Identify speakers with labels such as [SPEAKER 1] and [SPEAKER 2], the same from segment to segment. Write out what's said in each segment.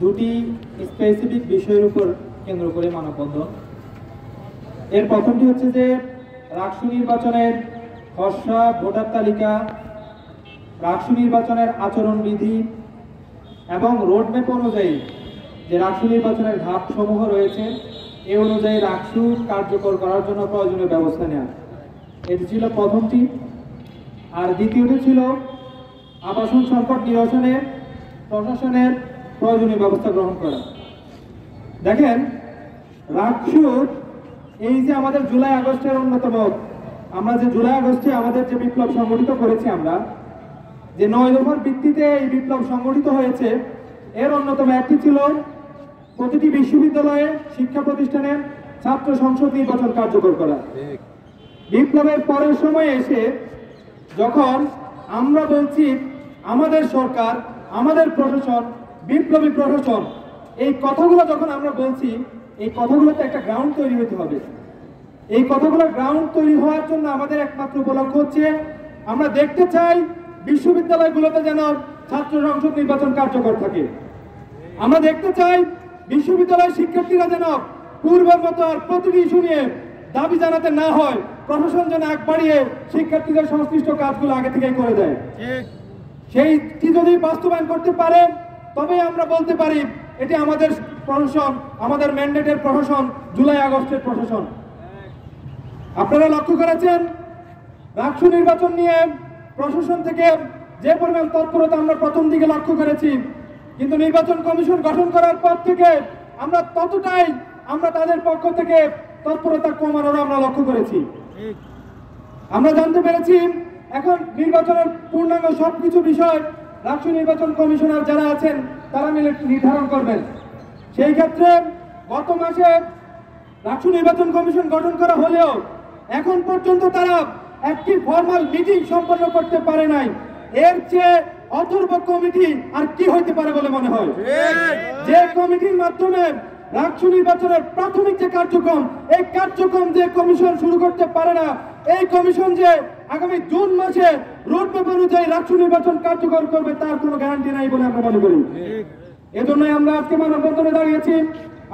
[SPEAKER 1] দুটি স্পেসিফিক বিষয়ের উপর কেন্দ্র করে মানববন্ধন। এর প্রথমটি হচ্ছে যে রাকসু নির্বাচনের খসড়া ভোটার তালিকা, রাকসু নির্বাচনের আচরণবিধি এবং রোডম্যাপ অনুযায়ী যে রাকসু নির্বাচনের ধাপসমূহ রয়েছে এ অনুযায়ী রাকসু কার্যকর করার জন্য প্রয়োজনীয় ব্যবস্থা নেওয়া। এটি ছিল প্রথমটি। আর দ্বিতীয়টি ছিল আবাসন সংকট নিরসনে প্রশাসনের প্রয়োজনীয় ব্যবস্থা গ্রহণ করা। দেখেন, রাকসু এই যে আমাদের জুলাই আগস্টের অন্যতম, আমরা যে জুলাই আগস্টে আমাদের যে বিপ্লব সংগঠিত করেছি, আমরা যে 9 দফার ভিত্তিতে এই বিপ্লব সংগঠিত হয়েছে, এর অন্যতম একটি ছিল প্রতিটি বিশ্ববিদ্যালয়ে শিক্ষা প্রতিষ্ঠানে ছাত্র সংসদ নির্বাচন কার্যকর করা। বিপ্লবের পরের সময়ে এসে যখন আমরা বলছি আমাদের সরকার, আমাদের প্রশাসন বিপ্লবী প্রশাসন, এই কথাগুলো যখন আমরা বলছি, এই কথাগুলোতে একটা গ্রাউন্ড তৈরি হতে হবে। এই কথাগুলো গ্রাউন্ড তৈরি হওয়ার জন্য আমাদের একমাত্র উপলক্ষ হচ্ছে আমরা দেখতে চাই বিশ্ববিদ্যালয়গুলোতে যেন ছাত্র সংসদ নির্বাচন কার্যকর থাকে। আমরা দেখতে চাই বিশ্ববিদ্যালয়ের শিক্ষার্থীরা যেন পূর্বের মতো আর প্রতিটি ইস্যু নিয়ে দাবি জানাতে না হয়, প্রশাসন যেন এক বাড়িয়ে শিক্ষার্থীদের সংশ্লিষ্ট কাজগুলো আগে থেকেই করে দেয়। সেইটি যদি বাস্তবায়ন করতে পারে তবে আমরা বলতে পারি এটি আমাদের প্রশাসন, আমাদের ম্যান্ডেটের প্রশাসন, জুলাই আগস্টের প্রশাসন। আপনারা লক্ষ্য করেছেন রাকসু নির্বাচন নিয়ে প্রশাসন থেকে যে পরিমাণ তৎপরতা আমরা প্রথম দিকে লক্ষ্য করেছি, কিন্তু নির্বাচন কমিশন গঠন করার পর থেকে আমরা ততটাই তাদের পক্ষ থেকে তৎপরতা কমানোর আমরা লক্ষ্য করেছি। আমরা জানতে পেরেছি এখন নির্বাচনের পূর্ণাঙ্গ সবকিছু বিষয় রাকসু নির্বাচন কমিশনার যারা আছেন তারা মিলে নির্ধারণ করবেন। সেই ক্ষেত্রে গত মাসে রাকসু নির্বাচন কমিশন গঠন করা হলেও এখন পর্যন্ত তারা একটি ফর্মাল মিটিং সম্পন্ন করতে পারে নাই। এর চেয়ে অথর্ব কমিটি আর কি হইতে পারে বলে মনে হয়? যে কমিটির মাধ্যমে রাকসু নির্বাচনের প্রাথমিক যে কার্যক্রম, এই কার্যক্রম যে কমিশন শুরু করতে পারে না, এই কমিশন যে আগামী জুন মাসে রোডম্যাপ অনুযায়ী রাকসু নির্বাচন কার্যকর করবে তার কোনো গ্যারান্টি নাই বলে আমরা মনে করি। এজন্যই আমরা আজকে মানববন্ধনে দাঁড়িয়েছি।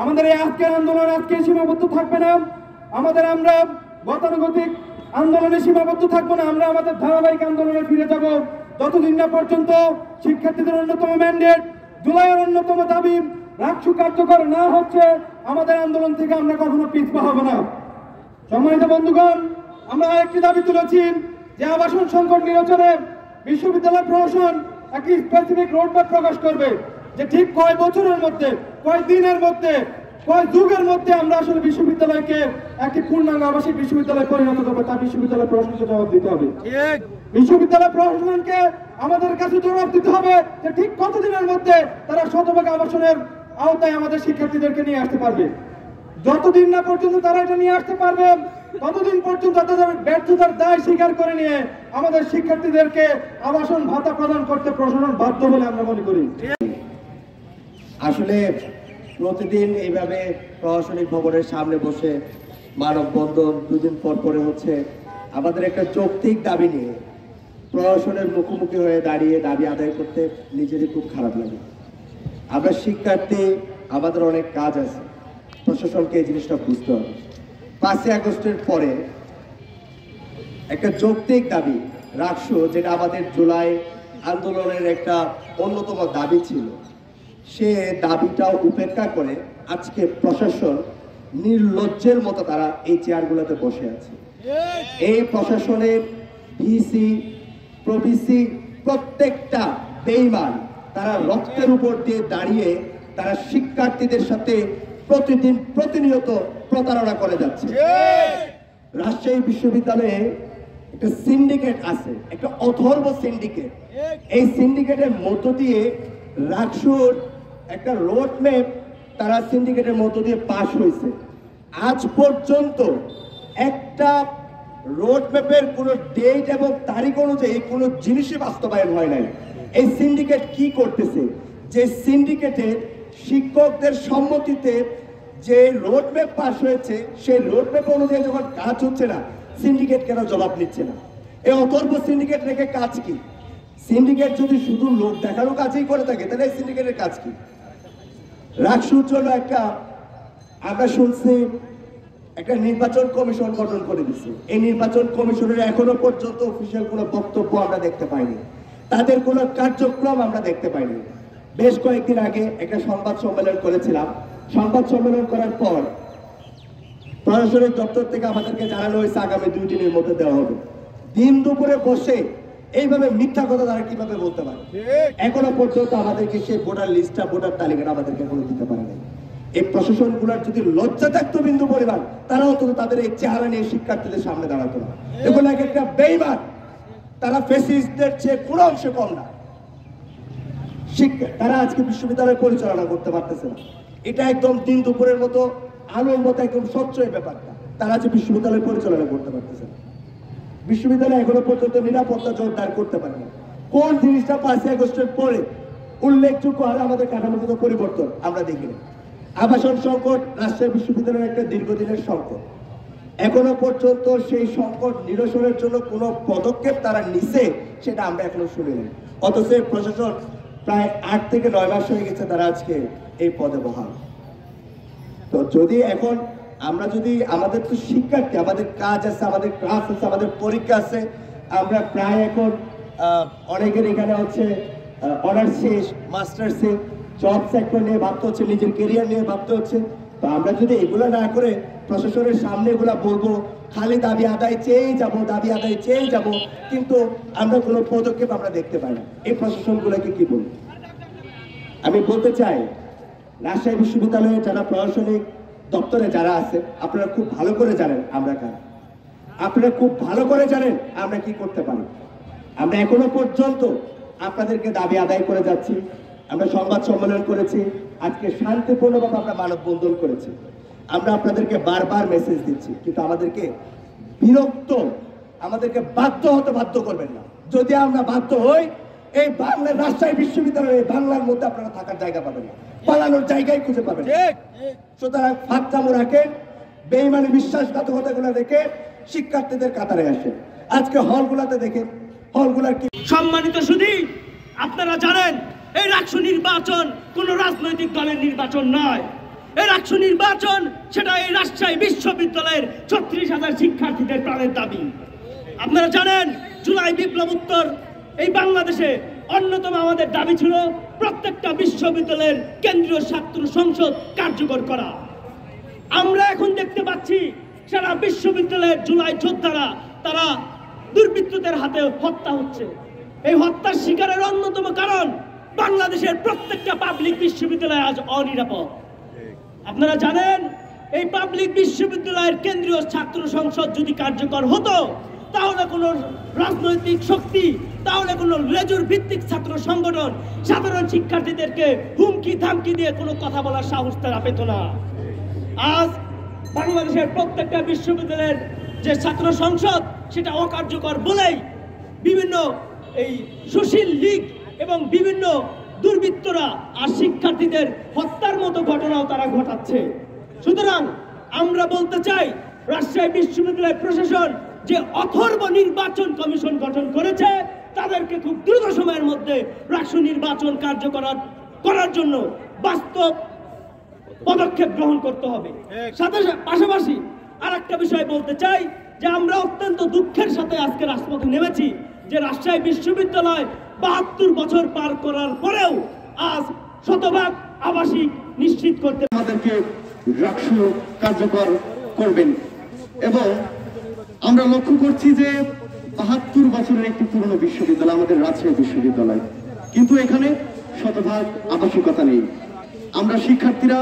[SPEAKER 1] আমাদের এই আজকের আন্দোলন আজকে সীমাবদ্ধ থাকবে না, আমরা গতানুগতিক আন্দোলনে সীমাবদ্ধ থাকবো না। আমরা আমাদের ধারাবাহিক আন্দোলনে ফিরে যাব যতদিন না পর্যন্ত শিক্ষার্থীদের অন্যতম ম্যান্ডেট, জুলাইয়ের অন্যতম দাবি রাকসু কার্যকর না হচ্ছে, আমাদের আন্দোলন থেকে আমরা কখনো পিছপা হব না। সম্মানিত বন্ধুগণ, আমরা একটি দাবি তুলেছি যে আবাসন সংকট নিরসনে বিশ্ববিদ্যালয় প্রশাসন একটি স্পেসিফিক রোডম্যাপ প্রকাশ করবে, যে ঠিক কয় বছরের মধ্যে, কয় দিনের মধ্যে, কয় যুগের মধ্যে আমরা আসলে বিশ্ববিদ্যালয়কে একটি পূর্ণাঙ্গ আবাসিক বিশ্ববিদ্যালয়ে পরিণত করবো, তা বিশ্ববিদ্যালয় প্রশাসনকে জবাব দিতে হবে। বিশ্ববিদ্যালয় প্রশাসনকে আমাদের কাছে জবাব দিতে হবে যে ঠিক কতদিনের মধ্যে তারা শতভাগ আবাসনের আওতায় আমাদের শিক্ষার্থীদেরকে নিয়ে আসতে পারবে। যতদিন না পর্যন্ত তারা এটা নিয়ে আসতে পারবে ততদিন পর্যন্ত তাদের ব্যর্থতার দায় স্বীকার করে নিয়ে আমাদের শিক্ষার্থীদেরকে আবাসন ভাতা প্রদান করতে প্রশাসন বাধ্য বলে আমরা মনে করি।
[SPEAKER 2] আসলে প্রতিদিন এইভাবে প্রশাসনিক ভবনের সামনে বসে মানববন্ধন দুদিন পর পরে হচ্ছে, আমাদের একটা যৌক্তিক দাবি নিয়ে প্রশাসনের মুখোমুখি হয়ে দাঁড়িয়ে দাবি আদায় করতে নিজেরই খুব খারাপ লাগে। আমরা শিক্ষার্থী, আমাদের অনেক কাজ আছে, প্রশাসনকে এই জিনিসটা বুঝতে হবে। 5ই আগস্টের পরে একটা যৌক্তিক দাবি রাকসু, যেটা আমাদের জুলাই আন্দোলনের একটা অন্যতম দাবি ছিল, সে দাবিটা উপেক্ষা করে আজকে প্রশাসন নির্লজ্জের মতো তারা এই চেয়ারগুলোতে বসে আছে। এই প্রশাসনের ভিসি প্রভিসি প্রত্যেকটা বেঈমান, তারা রক্তের উপর দিয়ে দাঁড়িয়ে তারা শিক্ষার্থীদের সাথে প্রতিনিয়ত প্রতারণা করে যাচ্ছে। রাজশাহী বিশ্ববিদ্যালয়ে একটা সিন্ডিকেট আছে, একটা অথর্ব সিন্ডিকেট। এই সিন্ডিকেটের মধ্য দিয়ে রাকসুর একটা রোডম্যাপ তারা সিন্ডিকেটের মধ্য দিয়ে পাস হয়েছে। আজ পর্যন্ত একটা রোডম্যাপের কোনো ডেট এবং তারিখ অনুযায়ী কোনো জিনিসই বাস্তবায়ন হয় নাই। এই সিন্ডিকেট কি করতেছে? যে সিন্ডিকেটের শিক্ষকদের সম্মতিতে যে রোডম্যাপ পাস হয়েছে, সেই রোডম্যাপ অনুযায়ী যখন কাজ হচ্ছে না, সিন্ডিকেট কেন জবাব নিচ্ছে না? এই অথর্ব সিন্ডিকেট রেখে কাজ কি? সিন্ডিকেট যদি শুধু লোক দেখানো কাজই করে থাকে তাহলে এই সিন্ডিকেটের কাজ কি? রাকসুর জন্য আমরা শুনছি একটা নির্বাচন কমিশন গঠন করে দিচ্ছে। এই নির্বাচন কমিশনের এখনো পর্যন্ত অফিসিয়াল কোনো বক্তব্য আমরা দেখতে পাইনি, তাদের কোনো কার্যক্রম আমরা দেখতে পাইনি। বেশ কয়েকদিন আগে একটা সংবাদ সম্মেলন করেছিলাম। সংবাদ সম্মেলন করার পর প্রশাসনিক দপ্তর থেকে আমাদেরকে জানানো হয়েছে আগামী 2 দিনের মধ্যে দেওয়া হবে। দিন দুপুরে বসে এইভাবে মিথ্যা কথা তারা কিভাবে বলতে পারে? এখনো পর্যন্ত আমাদেরকে সেই ভোটার লিস্টটা, ভোটার তালিকাটা আমাদেরকে এখনো দিতে পারে না। এই প্রশাসনগুলোর যদি লজ্জা থাকতো বিন্দু পরিমাণ, তারা অন্তত তাদের এই চেহারা নিয়ে শিক্ষার্থীদের সামনে দাঁড়াতো না। এগুলো একটা বেইমান, তারা ফ্যাসিস্টদের চেয়ে কোনো অংশে কম না। তারা আজকে বিশ্ববিদ্যালয় পরিচালনা করতে পারতেছে না। এটা একদম দিন দুপুরের মতো আলোর মতো একদম স্বচ্ছ এই ব্যাপারটা। তারা আজকে বিশ্ববিদ্যালয় পরিচালনা করতে পারতেছে না। বিশ্ববিদ্যালয় এখনো পর্যন্ত নিরাপত্তা জোরদার করতে পারে না। কোন জিনিসটা 5 আগস্টের পরে উল্লেখযোগ্য হারে আমাদের কাঠামোগত পরিবর্তন আমরা দেখিনি। আবাসন সংকট রাজশাহী বিশ্ববিদ্যালয়ের একটা দীর্ঘদিনের সংকট। এখনো পর্যন্ত সেই সংকট নিরসনের জন্য কোনো পদক্ষেপ তারা নিছে সেটা আমরা এখনো শুনিনি। অথচ প্রশাসন প্রায় 8 থেকে 9 মাস হয়ে গেছে তারা আজকে এই পদে বহাল। তো যদি এখন আমরা যদি আমাদের তো শিক্ষার্থী, আমাদের কাজ আছে, আমাদের ক্লাস আছে, আমাদের পরীক্ষা আছে, আমরা প্রায় এখন অনেকের এখানে হচ্ছে অনার্স শেষ, মাস্টার্স শেষ, জব সেক্টর নিয়ে ভাবতে হচ্ছে, নিজের কেরিয়ার নিয়ে ভাবতে হচ্ছে। তো আমরা যদি এগুলো না করে প্রশাসনের সামনে এগুলা বলবো, খালি দাবি আদায় চেয়েই যাবো, দাবি আদায় চেয়েই যাবো, কিন্তু আমরা কোনো পদক্ষেপ আমরা দেখতে পাই না। এই প্রশাসনগুলোকে কি বলবো? আমি বলতে চাই, রাজশাহী বিশ্ববিদ্যালয়ে যারা প্রশাসনিক দপ্তরে যারা আছে, আপনারা খুব ভালো করে জানেন আমরা কারা, আপনারা খুব ভালো করে জানেন আমরা কি করতে পারি। আমরা এখনো পর্যন্ত আপনাদেরকে দাবি আদায় করে যাচ্ছি। আমরা সংবাদ সম্মেলন করেছি, আজকে শান্তিপূর্ণভাবে আমরা মানববন্ধন করেছি। আমরা আপনাদেরকে বারবার মেসেজ দিচ্ছি, কিন্তু আমাদেরকে বাধ্য হতে বাধ্য করবেন না। যদি আমরা বাধ্য হই, এই বাংলার রাজশাহী বিশ্ববিদ্যালয়ে বাংলার মধ্যে আপনারা থাকার জায়গা পাবেন না, পালানোর জায়গায় খুঁজে পাবেন। সুতরাং ফাঁকতামো রাখেন, বেইমানি বিশ্বাসঘাতকতাগুলো রেখে শিক্ষার্থীদের কাতারে আসেন। আজকে হলগুলাতে দেখেন, হলগুলার কি
[SPEAKER 3] সম্মানিত সুধী, আপনারা জানেন এই রাকসু নির্বাচন কোন রাজনৈতিক দলের নির্বাচন নয়। এই রাকসু নির্বাচন সেটা এই রাজশাহী বিশ্ববিদ্যালয়ের 36,000 শিক্ষার্থীদের প্রাণের দাবি। আপনারা জানেন জুলাই বিপ্লবোত্তর এই বাংলাদেশে অন্যতম আমাদের দাবি ছিল প্রত্যেকটা বিশ্ববিদ্যালয়ের কেন্দ্রীয় ছাত্র সংসদ কার্যকর করা। আমরা এখন দেখতে পাচ্ছি সারা বিশ্ববিদ্যালয়ের জুলাই যোদ্ধারা তারা দুর্বৃত্তদের হাতে হত্যা হচ্ছে। এই হত্যার শিকারের অন্যতম কারণ বাংলাদেশের প্রত্যেকটা পাবলিক বিশ্ববিদ্যালয় আজ অনিরাপদ। আপনারা জানেন এই পাবলিক বিশ্ববিদ্যালয়ের কেন্দ্রীয় ছাত্র সংসদ যদি কার্যকর হতো, তাহলে কোনো রাজনৈতিক শক্তি, তাহলে কোনো লেজুর ভিত্তিক ছাত্র সংগঠন সাধারণ শিক্ষার্থীদেরকে হুমকি ধামকি দিয়ে কোনো কথা বলার সাহস তারা পেত না। আজ বাংলাদেশের প্রত্যেকটা বিশ্ববিদ্যালয়ের যে ছাত্র সংসদ সেটা অকার্যকর বলেই বিভিন্ন এই সুশীল লীগ এবং বিভিন্ন দুর্বৃত্তরা আর শিক্ষার্থীদের হত্যার মতো ঘটনাও তারা ঘটাচ্ছে। সুতরাং আমরা বলতে চাই, রাজশাহী বিশ্ববিদ্যালয় প্রশাসন যে অথর্ব নির্বাচন কমিশন গঠন করেছে, তাদেরকে খুব দ্রুত সময়ের মধ্যে রাকসু নির্বাচন কার্যকর করার জন্য বাস্তব পদক্ষেপ গ্রহণ করতে হবে। পাশাপাশি আর একটা বিষয় বলতে চাই যে আমরা অত্যন্ত দুঃখের সাথে আজকে রাজপথে নেমেছি যে রাজশাহী বিশ্ববিদ্যালয় 72 বছর পার করার পরেও আজ শতভাগ আবাসিক নিশ্চিত করতে
[SPEAKER 4] আমাদেরকে রাকসু কার্যকর করবেন। এবং আমরা লক্ষ্য করছি যে 72 বছরের একটি পুরনো বিশ্ববিদ্যালয় আমাদের রাজশাহী বিশ্ববিদ্যালয়, কিন্তু এখানে শতভাগ আবাসিকতা নেই। আমরা শিক্ষার্থীরা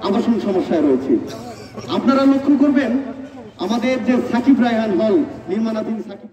[SPEAKER 4] আবাসন সমস্যায় রয়েছে। আপনারা লক্ষ্য করবেন আমাদের যে সাকিব রায়হান হল নির্মাণাধীন সাকিব